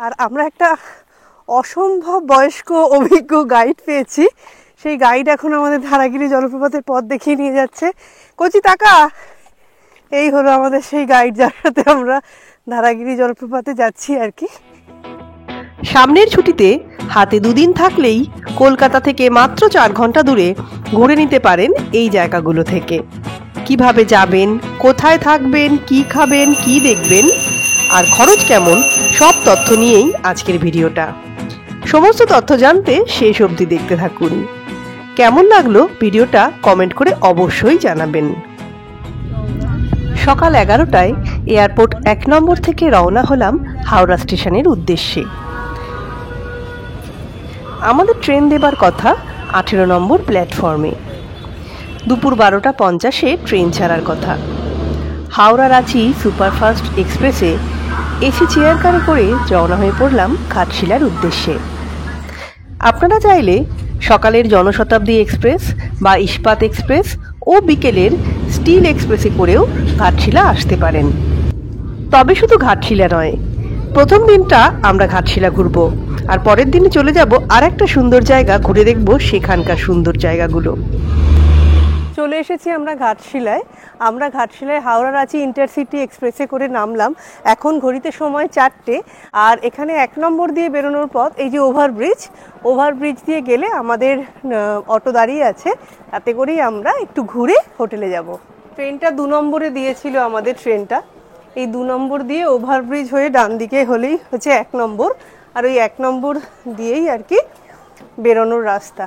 আর আমরা একটা অসম্ভব বয়স্ক অভিজ্ঞ গাইড পেয়েছি। সেই গাইড এখন আমাদের ধারাগিরি জলপ্রপাতের পথ দেখিয়ে নিয়ে যাচ্ছে। কচি টাকা, এই হলো আমাদের সেই গাইড, যার সাথে আমরা ধারাগিরি জলপ্রপাতে যাচ্ছি আর কি। সামনের ছুটিতে হাতে দুদিন থাকলেই কলকাতা থেকে মাত্র 4 ঘন্টা দূরে ঘুরে নিতে পারেন এই জায়গাগুলো থেকে। কিভাবে যাবেন, কোথায় থাকবেন, কি খাবেন, কি দেখবেন আর খরচ কেমন, সব তথ্য নিয়েই আজকের ভিডিওটা। সমস্ত তথ্য জানতে শেষ অবধি দেখতে থাকুন। কেমন লাগলো ভিডিওটা কমেন্ট করে অবশ্যই জানাবেন। সকাল 11টায় এয়ারপোর্ট 1 নম্বর থেকে রওনা হলাম হাওড়া স্টেশনের উদ্দেশ্যে। আমাদের ট্রেন দেবার কথা 18 নম্বর প্ল্যাটফর্মে। দুপুর 12:50 ট্রেন ছাড়ার কথা। হাওড়া রাঁচি সুপারফাস্ট এক্সপ্রেসে এসি চেয়ার কারে করে রওনা হয়ে পড়লাম ঘাটশিলার উদ্দেশ্যে। আপনারা চাইলে সকালের জনশতাব্দী এক্সপ্রেস বা ইস্পাত এক্সপ্রেস ও বিকেলের স্টিল এক্সপ্রেসে করেও ঘাটশিলা আসতে পারেন। তবে শুধু ঘাটশিলা নয়, প্রথম দিনটা আমরা ঘাটশিলা ঘুরবো আর পরের দিনে চলে যাব আর একটা সুন্দর জায়গা ঘুরে দেখব সেখানকার সুন্দর জায়গাগুলো। চলে এসেছি আমরা ঘাটশিলায়। আমরা ঘাটশিলায় হাওড়া রাঁচি ইন্টারসিটি এক্সপ্রেসে করে নামলাম। এখন ঘড়িতে সময় 4টে। আর এখানে 1 নম্বর দিয়ে বেরোনোর পথ, এই যে ওভারব্রিজ দিয়ে গেলে আমাদের অটো দাঁড়িয়ে আছে, তাতে করেই আমরা একটু ঘুরে হোটেলে যাব। ট্রেনটা 2 নম্বরে দিয়েছিল আমাদের ট্রেনটা। এই 2 নম্বর দিয়ে ওভারব্রিজ হয়ে ডান দিকে হলেই হচ্ছে 1 নম্বর, আর ওই 1 নম্বর দিয়েই আর কি বেরোনোর রাস্তা।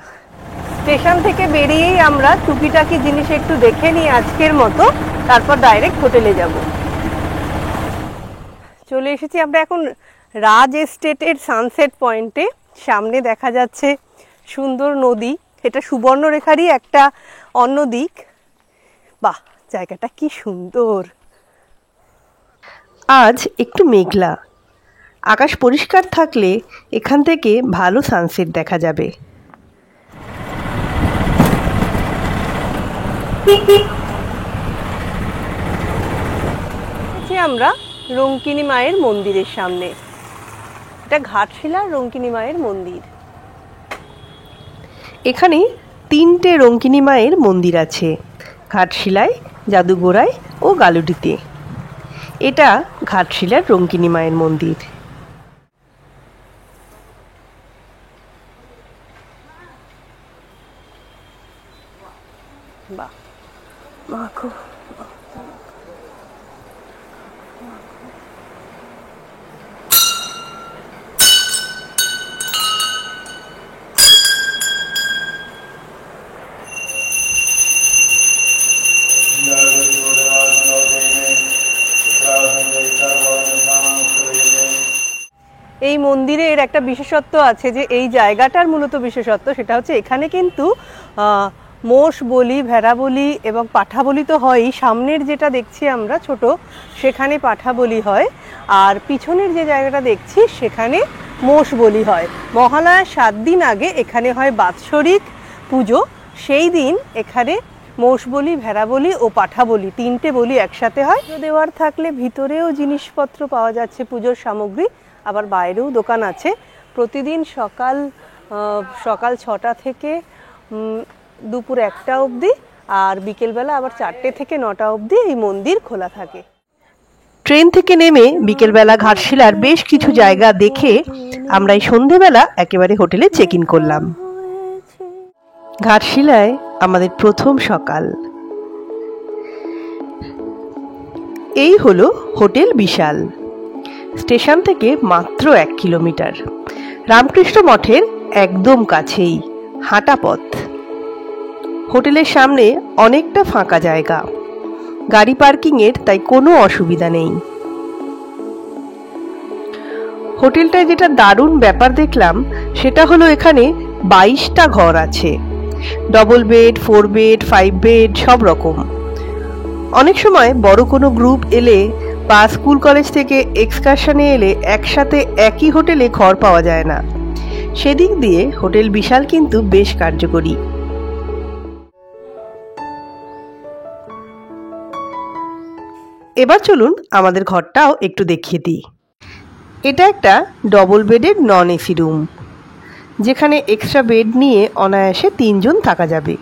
স্টেশন থেকে বেরিয়েই আমরা টুকিটাকি জিনিস একটু দেখে নিই আজকের মতো, তারপর ডাইরেক্ট হোটেলে যাব। চলে এসেছি আমরা এখন রাজ এস্টেটের সানসেট পয়েন্টে। সামনে দেখা যাচ্ছে সুন্দর নদী, এটা সুবর্ণরেখারই একটা অন্য দিক। বাহ, জায়গাটা কি সুন্দর। আজ একটু মেঘলা, আকাশ পরিষ্কার থাকলে এখান থেকে ভালো সানসেট দেখা যাবে। আমরা রঙ্কিনী মায়ের মন্দিরের সামনে। এটা ঘাটশিলার রঙ্কিনী মায়ের মন্দির। এখানে 3টে রঙ্কিনী মায়ের মন্দির আছে, ঘাটশিলায়, জাদুগোড়ায় ও গালুডিতে। এটা ঘাটশিলার রঙ্কিনী মায়ের মন্দির। বাহ, মাখো। এই মন্দিরের একটা বিশেষত্ব আছে, যে এই জায়গাটার মূলত বিশেষত্ব সেটা হচ্ছে এখানে কিন্তু মোষ বলি, ভেড়া বলি এবং পাঠা বলি তো হয়ই। সামনের যেটা দেখছি আমরা ছোট, সেখানে পাঠা বলি হয়, আর পিছনের যে জায়গাটা দেখছি সেখানে মোষ বলি হয়। মহালয়ার 7 দিন আগে এখানে হয় বাৎসরিক পুজো। সেই দিন এখানে মোষ বলি, ভেড়া বলি ও পাঠা বলি, 3টে বলি একসাথে হয়। পুজো দেওয়ার থাকলে ভিতরেও জিনিসপত্র পাওয়া যাচ্ছে, পুজোর সামগ্রী, আবার বাইরেও দোকান আছে। প্রতিদিন সকাল 6টা থেকে দুপুর 1টা অবধি, আর বিকেলবেলা আবার 4টে থেকে 9টা অবধি এই মন্দির খোলা থাকে। ট্রেন থেকে নেমে বিকেলবেলা ঘাটশিলার বেশ কিছু জায়গা দেখে আমরা এই সন্ধেবেলা একেবারে হোটেলে চেক ইন করলাম। ঘাটশিলায় আমাদের প্রথম সকাল। এই হলো হোটেল বিশাল। স্টেশন থেকে মাত্র 1 কিলোমিটার, রামকৃষ্ণ মঠের একদম কাছেই, হাঁটা পথ। হোটেলের সামনে অনেকটা ফাঁকা জায়গা, গাড়ি পার্কিংয়ের তাই কোনো অসুবিধা নেই। হোটেলটায় যেটা দারুণ ব্যাপার দেখলাম সেটা হলো এখানে 22টা ঘর আছে, ডবল বেড, 4 বেড, 5 বেড, সব রকম। অনেক সময় বড় কোনো গ্রুপ এলে বা স্কুল কলেজ থেকে এক্সকারশনে এলে একসাথে একই হোটেলে ঘর পাওয়া যায় না। সেদিক দিয়ে হোটেল বিশাল কিন্তু বেশ কার্যকরী। এবার চলুন আমাদের ঘরটাও একটু দেখিয়ে দিই। এটা একটা ডবল বেডের নন এসি রুম, যেখানে এক্সট্রা বেড নিয়ে অনায়াসে 3 জন থাকা যাবে।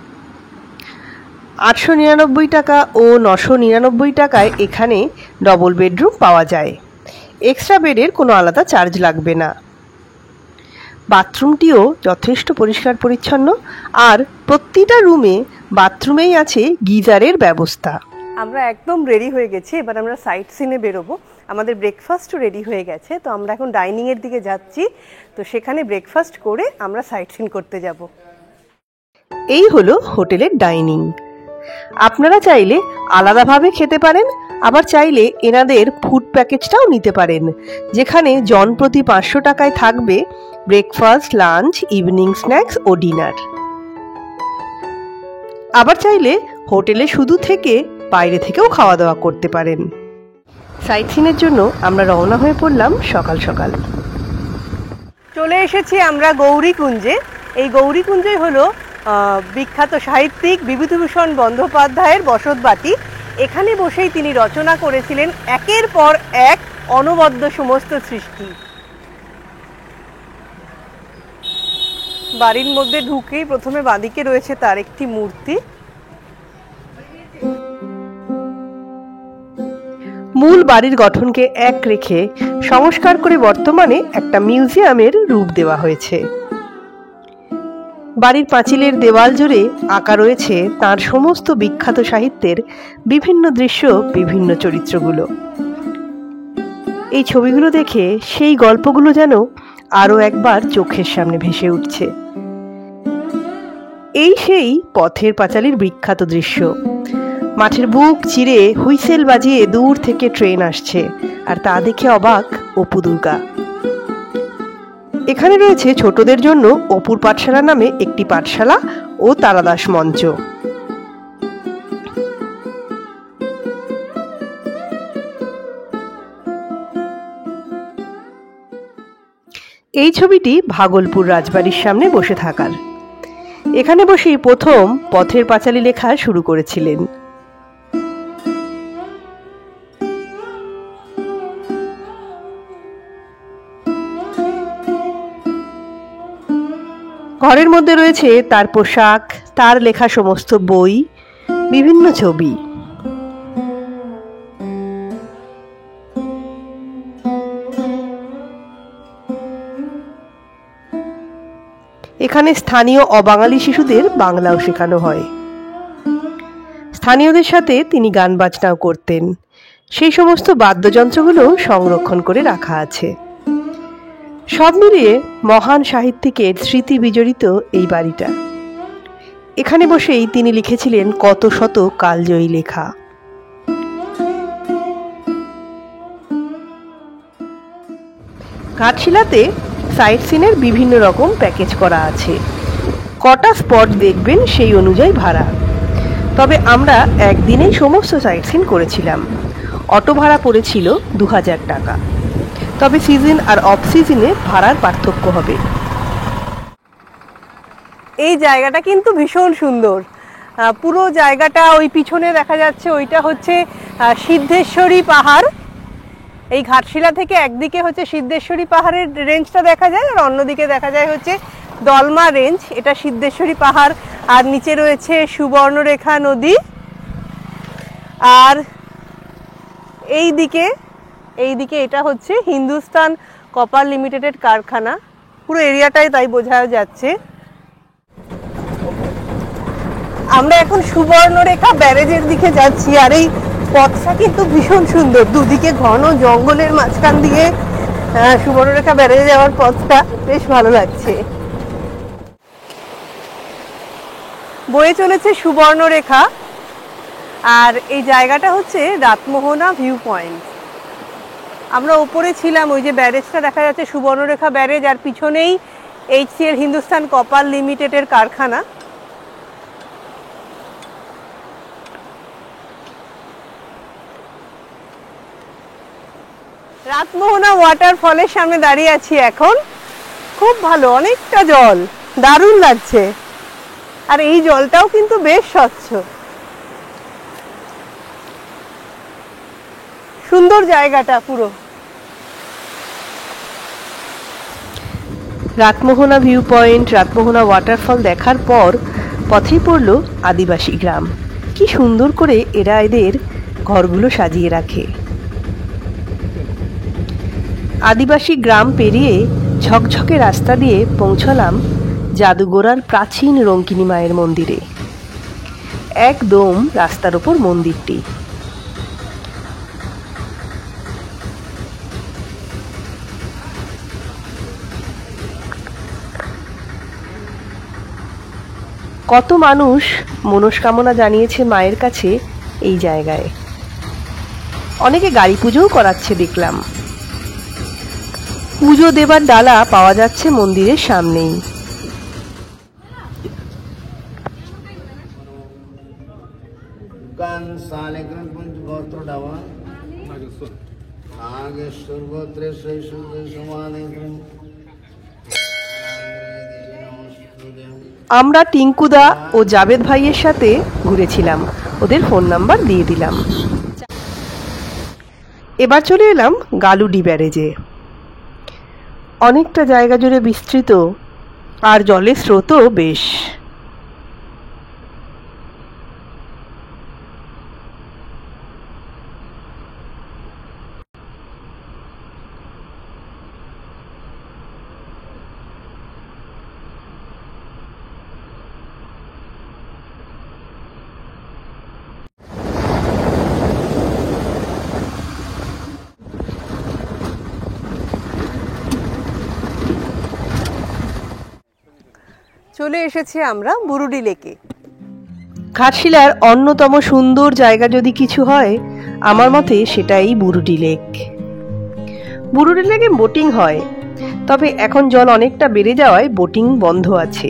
899 টাকা ও 999 টাকায় এখানে ডবল বেডরুম পাওয়া যায়। এক্সট্রা বেডের কোনো আলাদা চার্জ লাগবে না। বাথরুমটিও যথেষ্ট পরিষ্কার পরিচ্ছন্ন, আর প্রতিটা রুমে বাথরুমেই আছে গিজারের ব্যবস্থা। আমরা একদম রেডি হয়ে গেছি, এবার আমরা সাইট সিনে বেরোবো। আমাদের ব্রেকফাস্টও রেডি হয়ে গেছে, তো আমরা এখন ডাইনিংয়ের দিকে যাচ্ছি। তো সেখানে ব্রেকফাস্ট করে আমরা সাইট সিন করতে যাব। এই হলো হোটেলের ডাইনিং। আপনারা চাইলে আলাদাভাবে খেতে পারেন, আবার চাইলে এনাদের ফুড প্যাকেজটাও নিতে পারেন, যেখানে জন প্রতি 500 টাকায় থাকবে ব্রেকফাস্ট, লাঞ্চ, ইভিনিং স্ন্যাক্স ও ডিনার। আবার চাইলে হোটেলে শুধু থেকে বাইরে থেকেও খাওয়া দাওয়া করতে পারেন। সাইট সিনের জন্য আমরা রওনা হয়ে পড়লাম সকাল সকাল। চলে এসেছি আমরা গৌরীকুঞ্জে। এই গৌরীকুঞ্জই হলো বিখ্যাত সাহিত্যিক বিভূতিভূষণ বন্দ্যোপাধ্যায়ের বসতবাটি। এখানে বসেই তিনি রচনা করেছিলেন একের পর এক অনবদ্য সমস্ত সৃষ্টি। বাড়ির মধ্যে ঢুকেই প্রথমে বাঁদিকে রয়েছে তার একটি মূর্তি। মূল বাড়ির গঠনকে এক রেখে সংস্কার করে বর্তমানে একটা মিউজিয়ামের রূপ দেওয়া হয়েছে। বাড়ির পাঁচিলের দেওয়াল জুড়ে আঁকা রয়েছে তার সমস্ত বিখ্যাত সাহিত্যের বিভিন্ন দৃশ্য, বিভিন্ন চরিত্রগুলো। এই ছবিগুলো দেখে সেই গল্পগুলো যেন আরও একবার চোখের সামনে ভেসে উঠছে। এই সেই পথের পাঁচালীর বিখ্যাত দৃশ্য। মাঠের বুক চিরে হুইসেল বাজিয়ে দূর থেকে ট্রেন আসছে, আর তা দেখে অবাক অপু দুর্গা। এখানে রয়েছে ছোটদের জন্য অপুর পাঠশালা নামে একটি পাঠশালা ও তারাদাস মঞ্চ। এই ছবিটি ভাগলপুর রাজবাড়ির সামনে বসে থাকার। এখানে বসেই প্রথম পথের পাঁচালী লেখা শুরু করেছিলেন। ঘরের মধ্যে রয়েছে তার পোশাক, তার লেখা সমস্ত বই, বিভিন্ন ছবি। এখানে স্থানীয় অবাঙালি শিশুদের বাংলাও শেখানো হয়। স্থানীয়দের সাথে তিনি গান বাজনাও করতেন। সেই সমস্ত বাদ্যযন্ত্রগুলো সংরক্ষণ করে রাখা আছে। সব মিলিয়ে মহান সাহিত্যিকের স্মৃতি বিজড়িত এই বাড়িটা। এখানে বসেই তিনি লিখেছিলেন কত শত কালজয়ী লেখা। ঘাটশিলাতে সাইট সিনের বিভিন্ন রকম প্যাকেজ করা আছে। কটা স্পট দেখবেন সেই অনুযায়ী ভাড়া। তবে আমরা একদিনেই সমস্ত সাইট সিন করেছিলাম। অটো ভাড়া পড়েছিল 2000 টাকা। তবে সিজন আর অফ সিজনে ভাড়ার পার্থক্য হবে। এই জায়গাটা কিন্তু ভীষণ সুন্দর। পুরো জায়গাটা ওই পিছনে দেখা যাচ্ছে, ওইটা হচ্ছে সিদ্ধেশ্বরী পাহাড়। এই ঘাটশিলা থেকে একদিকে হচ্ছে সিদ্ধেশ্বরী পাহাড়ের রেঞ্জটা দেখা যায়, আর অন্যদিকে দেখা যায় হচ্ছে দলমা রেঞ্জ। এটা সিদ্ধেশ্বরী পাহাড়, আর নিচে রয়েছে সুবর্ণরেখা নদী। আর এইদিকে এটা হচ্ছে হিন্দুস্তান কপার লিমিটেডের কারখানা। পুরো এরিয়াটাই তাই বোঝা যাচ্ছে। আমরা এখন সুবর্ণরেখা ব্যারেজের দিকে যাচ্ছি, আর এই পথটা কিন্তু ভীষণ সুন্দর। দুদিকে ঘন জঙ্গলের মাঝখান দিয়ে সুবর্ণরেখা ব্যারেজে যাওয়ার পথটা বেশ ভালো লাগছে। বয়ে চলেছে সুবর্ণরেখা, আর এই জায়গাটা হচ্ছে রাতমোহনা ভিউ পয়েন্ট। আমরা ওপরে ছিলাম, ওই যে ব্যারেজটা দেখা যাচ্ছে সুবর্ণরেখা ব্যারেজ, আর পিছনেই HCL হিন্দুস্তান কপার লিমিটেডের কারখানা। রাতমোহনা ওয়াটারফলের সামনে দাঁড়িয়ে আছি এখন। খুব ভালো, অনেকটা জল, দারুণ লাগছে। আর এই জলটাও কিন্তু বেশ স্বচ্ছ। সুন্দর জায়গাটা পুরো। Ratmohana view point, Ratmohana waterfall দেখার পর পথেই পড়ল আদিবাসী গ্রাম। কি সুন্দর করে এরা এদের ঘরগুলো সাজিয়ে রাখে। আদিবাসী গ্রাম পেরিয়ে ঝকঝকে রাস্তা দিয়ে পৌঁছলাম জাদুগোড়ার প্রাচীন রঙ্কিনী মায়ের মন্দিরে। একদম রাস্তার ওপর মন্দিরটি। কত মানুষ মনস্কামনা জানিয়েছে মায়ের কাছে এই জায়গায়। অনেকে গাড়ি পুজোও করাচ্ছে দেখলাম। পুজো দেবার ডালা পাওয়া যাচ্ছে মন্দিরের সামনেই। আমরা টিঙ্কুদা ও জাবেদ ভাইয়ের সাথে ঘুরেছিলাম, ওদের ফোন নাম্বার দিয়ে দিলাম। এবার চলে এলাম গালুডি ব্যারেজে। অনেকটা জায়গা জুড়ে বিস্তৃত আর জলের স্রোতও বেশ। চলে এসেছি আমরা বুরুডি লেকে। ঘাটশিলার অন্যতম সুন্দর জায়গা যদি কিছু হয় আমার মতে সেটাই বুরুডি লেক। বুরুডি লেকে বোটিং হয়, তবে এখন জল অনেকটা বেড়ে যাওয়ায় বোটিং বন্ধ আছে।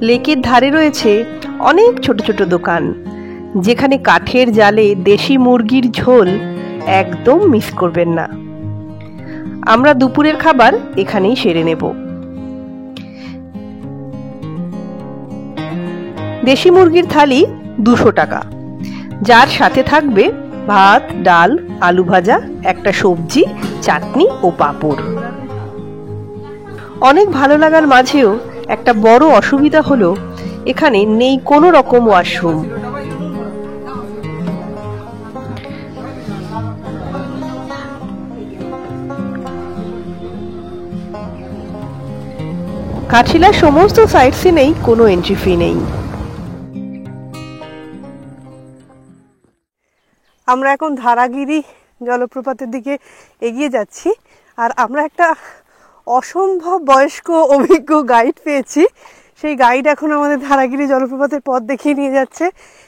লেকের ধারে রয়েছে অনেক ছোট ছোট দোকান, যেখানে কাঠের জালে দেশি মুরগির ঝোল একদম মিস করবেন না। আমরা দুপুরের খাবার এখানেই সেরে নেব। দেশি মুরগির থালি 200 টাকা, যার সাথে থাকবে ভাত, ডাল, আলু ভাজা, একটা সবজি, চাটনি ও পাঁপড়। অনেক ভালো লাগার মাঝেও একটা বড় অসুবিধা হলো এখানে নেই কোনো রকম ওয়াশরুম। ঘাটশিলার সমস্ত সাইট সিনেই কোনো এন্ট্রি ফি নেই। আমরা এখন ধারাগিরি জলপ্রপাতের দিকে এগিয়ে যাচ্ছি, আর আমরা একটা অসম্ভব বয়স্ক অভিজ্ঞ গাইড পেয়েছি। সেই গাইড এখন আমাদের ধারাগিরি জলপ্রপাতের পথ দেখিয়ে নিয়ে যাচ্ছে।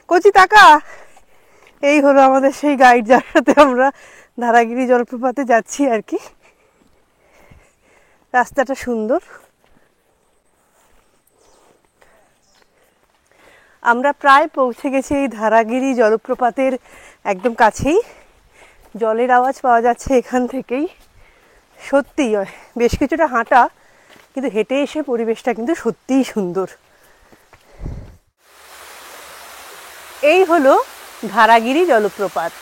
কচি টাকা, এই হলো আমাদের সেই গাইড, যার সাথে আমরা ধারাগিরি জলপ্রপাতে যাচ্ছি আর কি। রাস্তাটা সুন্দর। আমরা প্রায় পৌঁছে গেছি এই ধারাগিরি জলপ্রপাতের একদম কাছেই। জলের আওয়াজ পাওয়া যাচ্ছে এখান থেকেই। সত্যিই বেশ কিছুটা হাঁটা, কিন্তু হেঁটে এসে পরিবেশটা কিন্তু সত্যিই সুন্দর। এই হলো ধারাগিরি জলপ্রপাত।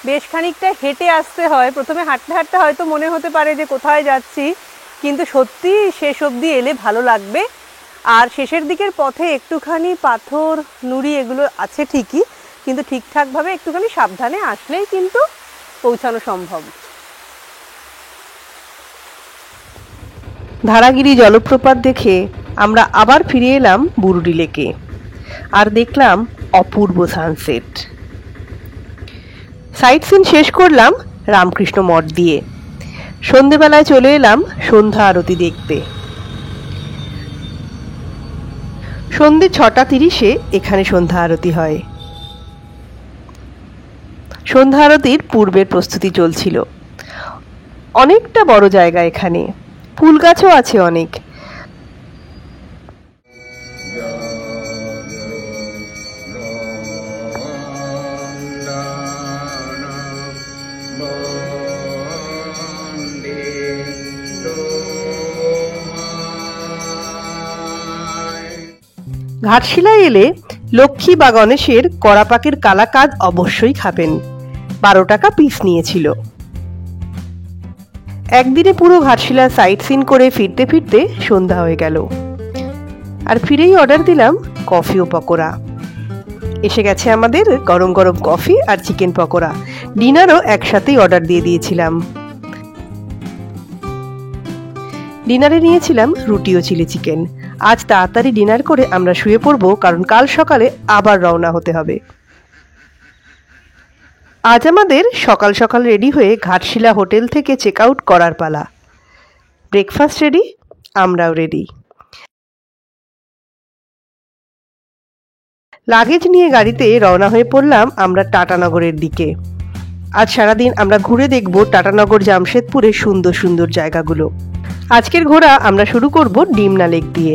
বেশ খানিকটা হেঁটে আসতে হয়। প্রথমে হাঁটতে হাঁটতে হয়তো মনে হতে পারে যে কোথায় যাচ্ছি, কিন্তু সত্যি শেষ অবধি এলে ভালো লাগবে। আর শেষের দিকের পথে একটুখানি পাথর, নুড়ি এগুলো আছে ঠিকই, কিন্তু ঠিকঠাকভাবে একটুখানি সাবধানে আসলেই কিন্তু পৌঁছানো সম্ভব। ধারাগিরি জলপ্রপাত দেখে আমরা আবার ফিরে এলাম বুরুডি লেকে, আর দেখলাম অপূর্ব সানসেট। সাইট সিন শেষ করলাম রামকৃষ্ণ মঠ দিয়ে। সন্ধেবেলায় চলে এলাম সন্ধ্যা আরতি দেখতে। সন্ধে 6:30 এখানে সন্ধ্যা আরতি হয়। সন্ধ্যা আরতির পূর্বের প্রস্তুতি চলছিল। অনেকটা বড় জায়গা এখানে, ফুল গাছও আছে অনেক। ঘাটশিলায় এলে লক্ষ্মী বা গণেশের কড়া পাকের কালাকাঁদ অবশ্যই খাবেন। 12 টাকা পিস নিয়েছিল। একদিনে পুরো ঘাটশিলা সাইট সিন করে ফিরতে ফিরতে সন্ধ্যা হয়ে গেল। আর ফিরেই অর্ডার দিলাম কফি ও পকোড়া। এসে গেছে আমাদের গরম গরম কফি আর চিকেন পকোড়া। ডিনারও একসাথেই অর্ডার দিয়ে দিয়েছিলাম। ডিনারে নিয়েছিলাম রুটি ও চিলি চিকেন। আজ তাড়াতাড়ি ডিনার করে আমরা শুয়ে পড়বো, কারণ কাল সকালে আবার রওনা হতে হবে। আজ আমাদের সকাল সকাল রেডি হয়ে ঘাটশিলা হোটেল থেকে চেক আউট করার পালা। ব্রেকফাস্ট রেডি, আমরাও রেডি। লাগেজ নিয়ে গাড়িতে রওনা হয়ে পড়লাম আমরা টাটানগরের দিকে। আজ সারাদিন আমরা ঘুরে দেখব টাটানগর জামশেদপুরের সুন্দর সুন্দর জায়গাগুলো। আজকের ঘোরা আমরা শুরু করব ডিমনা লেক দিয়ে।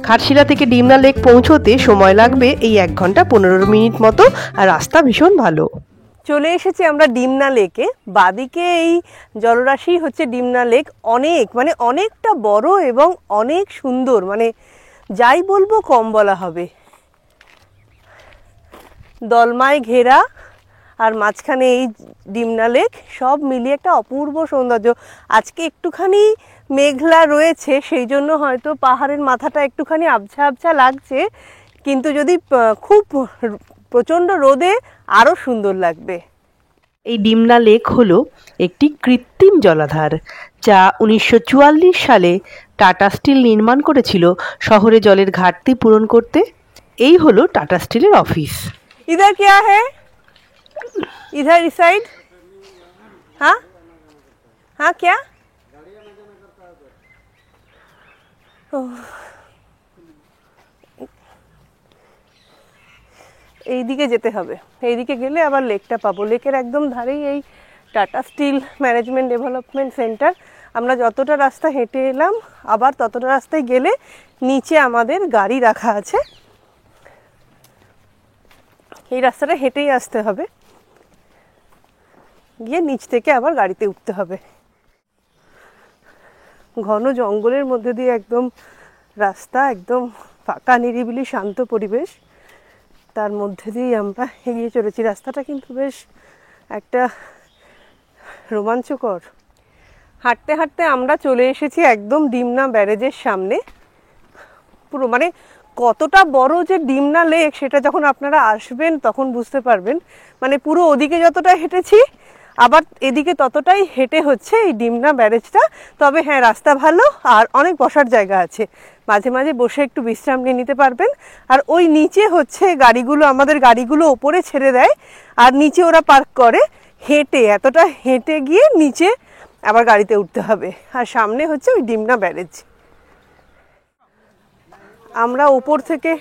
ঘাটশিলা থেকে ডিমনা লেক পৌঁছতে সময় লাগবে এই 1 ঘন্টা 15 মিনিট মতো, আর রাস্তা ভীষণ ভালো। চলে এসেছি আমরা ডিমনা লেকে। বাদিকে এই জলরাশি হচ্ছে ডিমনা লেক। অনেকটা বড় এবং অনেক সুন্দর, যাই বলবো কম বলা হবে। দলমায় ঘেরা আর মাঝখানে এই ডিমনা লেক, সব মিলিয়ে একটা অপূর্ব সৌন্দর্য। আজকে একটুখানি মেঘলা রয়েছে, সেই জন্য হয়তো পাহাড়ের মাথাটা একটুখানি আবছা আবছা লাগছে, কিন্তু যদি খুব প্রচণ্ড রোদে আরও সুন্দর লাগবে। এই ডিমনা লেক হলো একটি কৃত্রিম জলাধার, যা 1944 সালে টাটা স্টিল নির্মাণ করেছিল শহরে জলের ঘাটতি পূরণ করতে। এই হলো টাটা স্টিলের অফিস। इधर क्या है? इधर इस साइड? हाँ हाँ, क्या? এইদিকে যেতে হবে। এইদিকে গেলে আবার লেকটা পাবো। লেকের একদম ধারেই এই Tata steel management development centre. আমরা যতটা রাস্তা হেঁটে এলাম, আবার ততটা রাস্তায় গেলে নিচে আমাদের গাড়ি রাখা আছে। এই রাস্তাটা হেঁটেই আসতে হবে, গিয়ে নিচ থেকে আবার গাড়িতে উঠতে হবে। ঘন জঙ্গলের মধ্যে দিয়ে একদম রাস্তা, একদম ফাঁকা নিরিবিলি শান্ত পরিবেশ, তার মধ্যে দিয়েই আমরা এগিয়ে চলেছি। রাস্তাটা কিন্তু বেশ একটা রোমাঞ্চকর। হাঁটতে হাঁটতে আমরা চলে এসেছি একদম ডিমনা ব্যারেজের সামনে। পুরো কতটা বড় যে ডিমনা লেক, সেটা যখন আপনারা আসবেন তখন বুঝতে পারবেন। পুরো ওদিকে যতটা হেঁটেছি, আবার এদিকে ততটাই হেঁটে হচ্ছে এই ডিমনা ব্যারেজটা। তবে হ্যাঁ, রাস্তা ভালো আর অনেক বসার জায়গা আছে, মাঝে মাঝে বসে একটু বিশ্রাম নিয়ে নিতে পারবেন। আর ওই নিচে হচ্ছে গাড়িগুলো, আমাদের গাড়িগুলো ওপরে ছেড়ে দেয় আর নিচে ওরা পার্ক করে। এতটা হেঁটে গিয়ে নিচে আবার গাড়িতে উঠতে হবে। আর সামনে হচ্ছে ওই ডিমনা ব্যারেজ। আমরা ওপর থেকে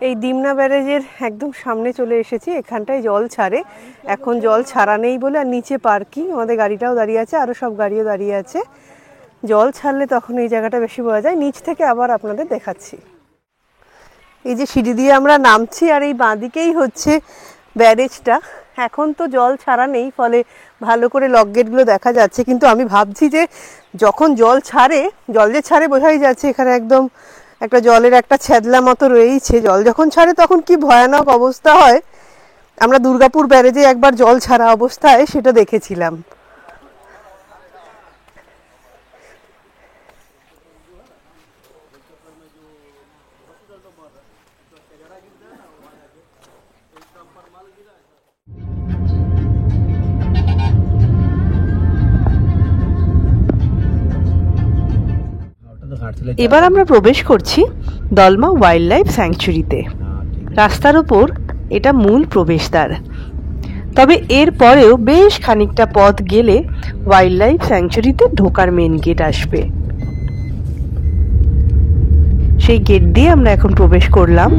এই ডিমনা ব্যারেজের একদম সামনে চলে এসেছি। এখানটায় জল ছাড়ে, এখন জল ছাড়া নেই বলে, আর নিচে পার্কিং, আমাদের গাড়িটাও দাঁড়িয়ে আছে, আরও সব গাড়িও দাঁড়িয়ে আছে। জল ছাড়লে তখন এই জায়গাটা বেশি বোঝা যায়। নিচ থেকে আবার আপনাদের দেখাচ্ছি। এই যে সিঁড়ি দিয়ে আমরা নামছি, আর এই বাঁদিকেই হচ্ছে ব্যারেজটা। এখন তো জল ছাড়া নেই, ফলে ভালো করে লক গেটগুলো দেখা যাচ্ছে। কিন্তু আমি ভাবছি যে যখন জল যে ছাড়ে বোঝাই যাচ্ছে এখানে একদম একটা জলের একটা ছ্যাদলা মতো রয়েইছে। জল যখন ছাড়ে তখন কি ভয়ানক অবস্থা হয়। আমরা দুর্গাপুর ব্যারেজে একবার জল ছাড়া অবস্থায় সেটা দেখেছিলাম। এবার আমরা প্রবেশ করছি দলমা ওয়াইল্ড লাইফ স্যাংচুরিতে। রাস্তার উপর এটা মূল প্রবেশদ্বার, তবে এর পরেও বেশ খানিকটা পথ গেলে ওয়াইল্ড লাইফ স্যাংচুরিতে ঢোকার মেন গেট আসবে। সেই গেট দিয়ে আমরা এখন প্রবেশ করলাম।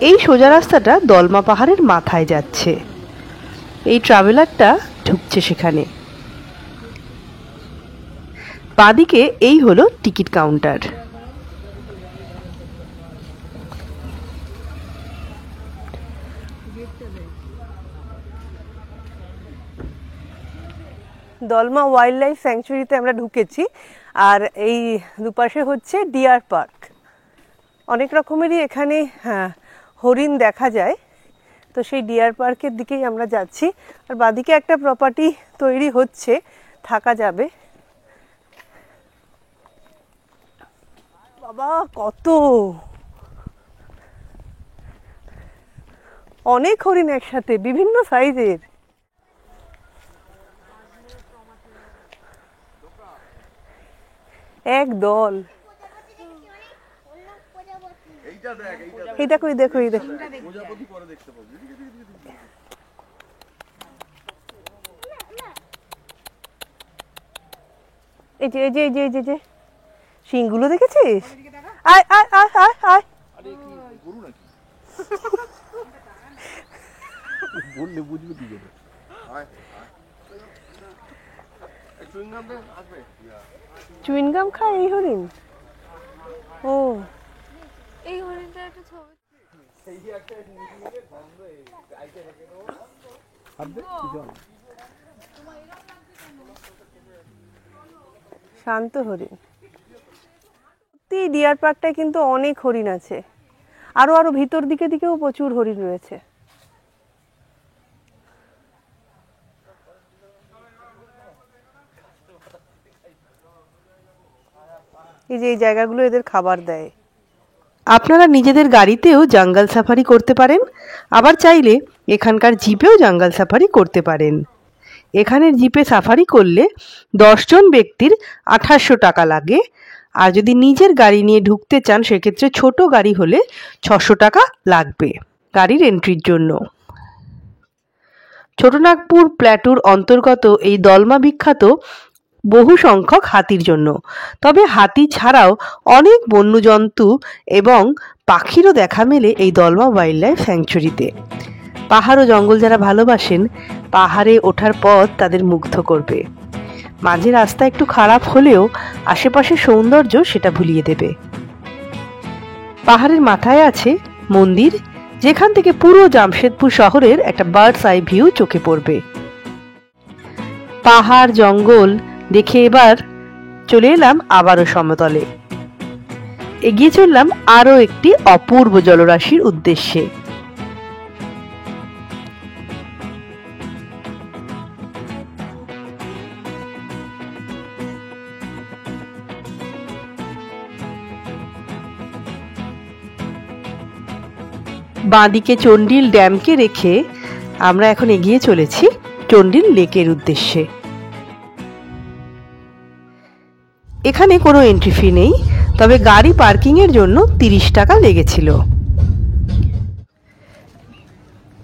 এই সোজা রাস্তাটা দলমা পাহাড়ের মাথায় যাচ্ছে। এই ট্রাভেলারটা ঢুকছে সেখানে। বাঁদিকে এই হলো ticket counter. Dalma wild life স্যাংচুয়ারিতে আমরা ঢুকেছি, আর এই দুপাশে হচ্ছে ডিয়ার পার্ক। অনেক রকমেরই এখানে হরিণ দেখা যায়। তো সেই ডিয়ার পার্কের দিকেই আমরা যাচ্ছি। আর বাদিকে একটা প্রপার্টি তৈরি হচ্ছে, থাকা যাবে। বাবা, কত অনেক হরিণ একসাথে, বিভিন্ন সাইজের। এক দল। এই দেখো, এই দেখো, এই দেখো। এই যে, এই যে, এই যে, এই যে, যে শিংগুলো দেখেছিস? আয় আয় আয় আয় আয়। বললে বুঝবে কি করে? চুইংগাম খায় এই হরিণ? ও, এই হরিণটা একটা ছবি। শান্ত হরিণ। ডিয়ার পার্কটায় কিন্তু অনেক হরিণ আছে। আরো আরো ভিতর দিকেও প্রচুর হরিণ রয়েছে। এই যে এই জায়গাগুলো এদের খাবার দেয়। আপনারা নিজেদের গাড়িতেও জঙ্গল সাফারি করতে পারেন, আবার চাইলে এখানকার জিপেও জঙ্গল সাফারি করতে পারেন। এখানের জিপে সাফারি করলে 10 জন ব্যক্তির 2800 টাকা লাগে, আর যদি নিজের গাড়ি নিয়ে ঢুকতে চান সেক্ষেত্রে ছোট গাড়ি হলে 600 টাকা লাগবে গাড়ির এন্ট্রির জন্য। ছোটনাগপুর প্ল্যাটুর অন্তর্গত এই দলমা বিখ্যাত বহু সংখ্যক হাতির জন্য। তবে হাতি ছাড়াও অনেক বন্যজন্তু এবং পাখিরও দেখা মেলে এই দলমা ওয়াইল্ড লাইফ স্যাংচুয়ারিতে। পাহাড় ও জঙ্গল যারা ভালোবাসেন, পাহাড়ে ওঠার পথ তাদের মুগ্ধ করবে। মাঝে রাস্তা একটু খারাপ হলেও আশেপাশের সৌন্দর্য সেটা ভুলিয়ে দেবে। পাহাড়ের মাথায় আছে মন্দির, যেখান থেকে পুরো জামশেদপুর শহরের একটা বার্ডস আই ভিউ চোখে পড়বে। পাহাড় জঙ্গল দেখে এবার চলে এলাম আবারও সমতলে। এগিয়ে চললাম আরো একটি অপূর্ব জলরাশির উদ্দেশ্যে। বাঁদিকে চন্ডিল ড্যামকে রেখে আমরা এখন এগিয়ে চলেছি চন্ডিল লেকের উদ্দেশ্যে। এখানে কোনো এন্ট্রি ফি নেই, তবে গাড়ি পার্কিং এর জন্য 30 টাকা লেগেছিল।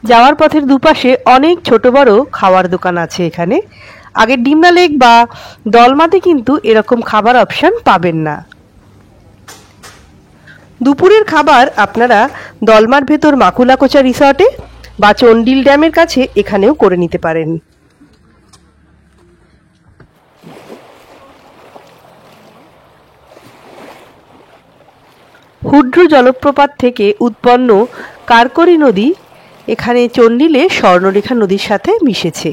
যাওয়ার পথের দুপাশে অনেক ছোট বড় খাওয়ার দোকান আছে এখানে। আগে ডিমনা লেক বা দলমাতে কিন্তু এরকম খাবার অপশন পাবেন না। দুপুরের খাবার আপনারা দলমার ভেতর মাকুলাকোচা রিসর্টে বা চন্ডিল ড্যামের কাছে এখানেও করে নিতে পারেন। হুড্র জলপ্রপাত থেকে উৎপন্ন কারকরি নদী এখানে চন্ডিলে স্বর্ণরেখা নদীর সাথে মিশেছে।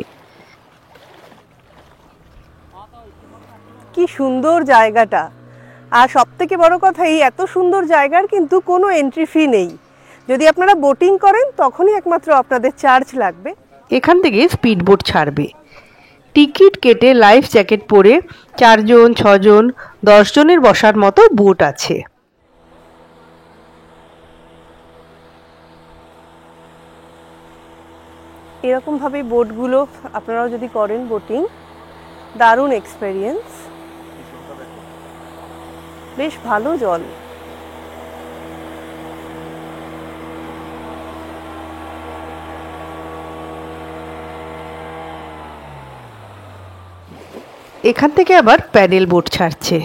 কি সুন্দর জায়গাটা! আর সব থেকে বড় কথা, এই এত সুন্দর জায়গার কিন্তু কোনো এন্ট্রি ফি নেই। যদি আপনারা বোটিং করেন তখনই একমাত্র আপনাদের চার্জ লাগবে। এখান থেকে স্পিড বোট ছাড়বে। টিকিট কেটে লাইফ জ্যাকেট পরে 4 জন 6 জন 10 জনের বসার মতো বোট আছে। এরকম ভাবে বোটগুলো আপনারাও যদি করেন বোটিং, দারুণ এক্সপেরিয়েন্স। বেশ ভালো জল। এখান থেকে আবার প্যাডেল বোট ছাড়ছে।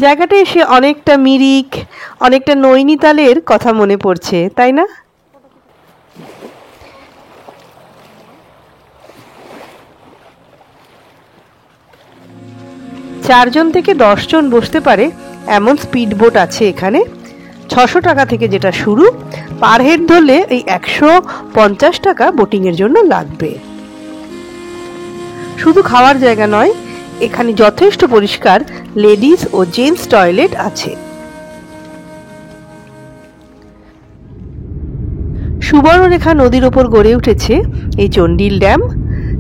জায়গাটা এসে অনেকটা মিরিক, অনেকটা নৈনিতালের কথা মনে পড়ছে, তাই না? চারজন থেকে 10 জন বসতে পারে এমন স্পিড বোট আছে এখানে। 600 টাকা থেকে যেটা শুরু, পার হেড ধরলে এই 150 টাকা বোটিংয়ের জন্য লাগবে। শুধু খাওয়ার জায়গা নয়, এখানে যথেষ্ট পরিষ্কার লেডিস ও জেন্টস টয়লেট আছে। সুবর্ণরেখা নদীর ওপর গড়ে উঠেছে এই চন্ডিল ড্যাম,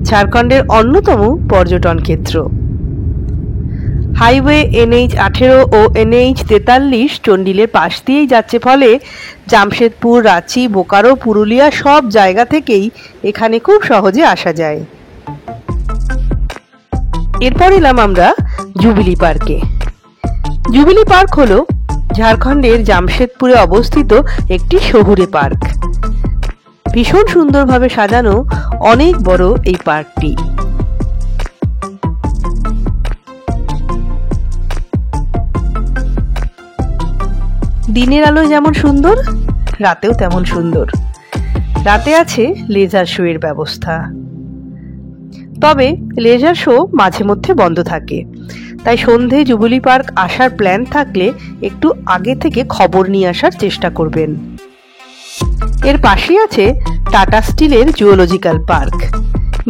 ঝাড়খণ্ডের অন্যতম পর্যটন ক্ষেত্র। হাইওয়ে NH 18 ও NH 43 চন্ডিলের পাশ দিয়েই যাচ্ছে, ফলে জামশেদপুর, রাঁচি, বোকারো, পুরুলিয়া সব জায়গা থেকেই এখানে খুব সহজে আসা যায়। এরপর এলাম আমরা জুবিলি পার্কে। জুবিলি পার্ক হলো ঝাড়খণ্ডের জামশেদপুরে অবস্থিত একটি শহুরে পার্ক। ভীষণ সুন্দরভাবে সাজানো, অনেক বড় এই পার্কটি। দিনের আলোয় যেমন সুন্দর, রাতেও তেমন সুন্দর। রাতে আছে লেজার শো এর ব্যবস্থা, তবে লেজার শো মাঝে মধ্যে বন্ধ থাকে, তাই সন্ধে জুবিলি পার্ক আসার প্ল্যান থাকলে একটু আগে থেকে খবর নিয়ে আসার চেষ্টা করবেন। এর পাশেই আছে টাটা স্টিলের জুওলজিক্যাল পার্ক,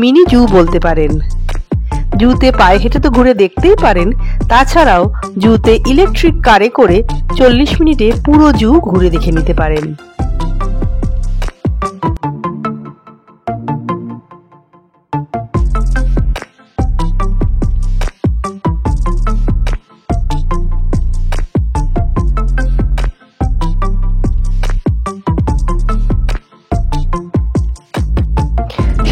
মিনি জু বলতে পারেন। জুতে পায়ে হেঁটে তো ঘুরে দেখতেই পারেন, তাছাড়াও জুতে ইলেকট্রিক কারে করে 40 মিনিটে পুরো জু ঘুরে দেখে নিতে পারেন।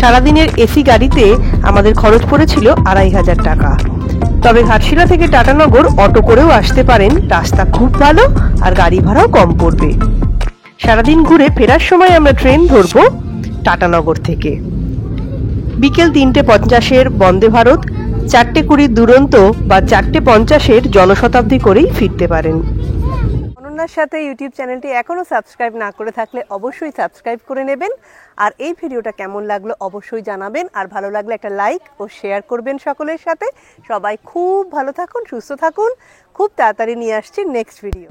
সারাদিনের এসি গাড়িতে আমাদের খরচ পড়েছিল 2500 টাকা। তবে ঘাটশিলা থেকে টাটানগর অটো করেও আসতে পারেন, রাস্তা খুব ভালো আর গাড়ি ভাড়াও কম পড়বে। সারাদিন ঘুরে ফেরার সময় আমরা ট্রেন ধরবো টাটানগর থেকে। বিকেল 3:50 বন্দে ভারত, 4:20 দুরন্ত বা 4:50 জনশতাব্দী করেই ফিরতে পারেন। অনন্যার সাথে ইউটিউব চ্যানেলটি এখনো সাবস্ক্রাইব না করে থাকলে অবশ্যই সাবস্ক্রাইব করে নেবেন। আর এই ভিডিওটা কেমন লাগলো অবশ্যই জানাবেন, আর ভালো লাগলে একটা লাইক ও শেয়ার করবেন সকলের সাথে। সবাই খুব ভালো থাকুন, সুস্থ থাকুন। খুব তাড়াতাড়ি নিয়ে আসছি নেক্সট ভিডিও।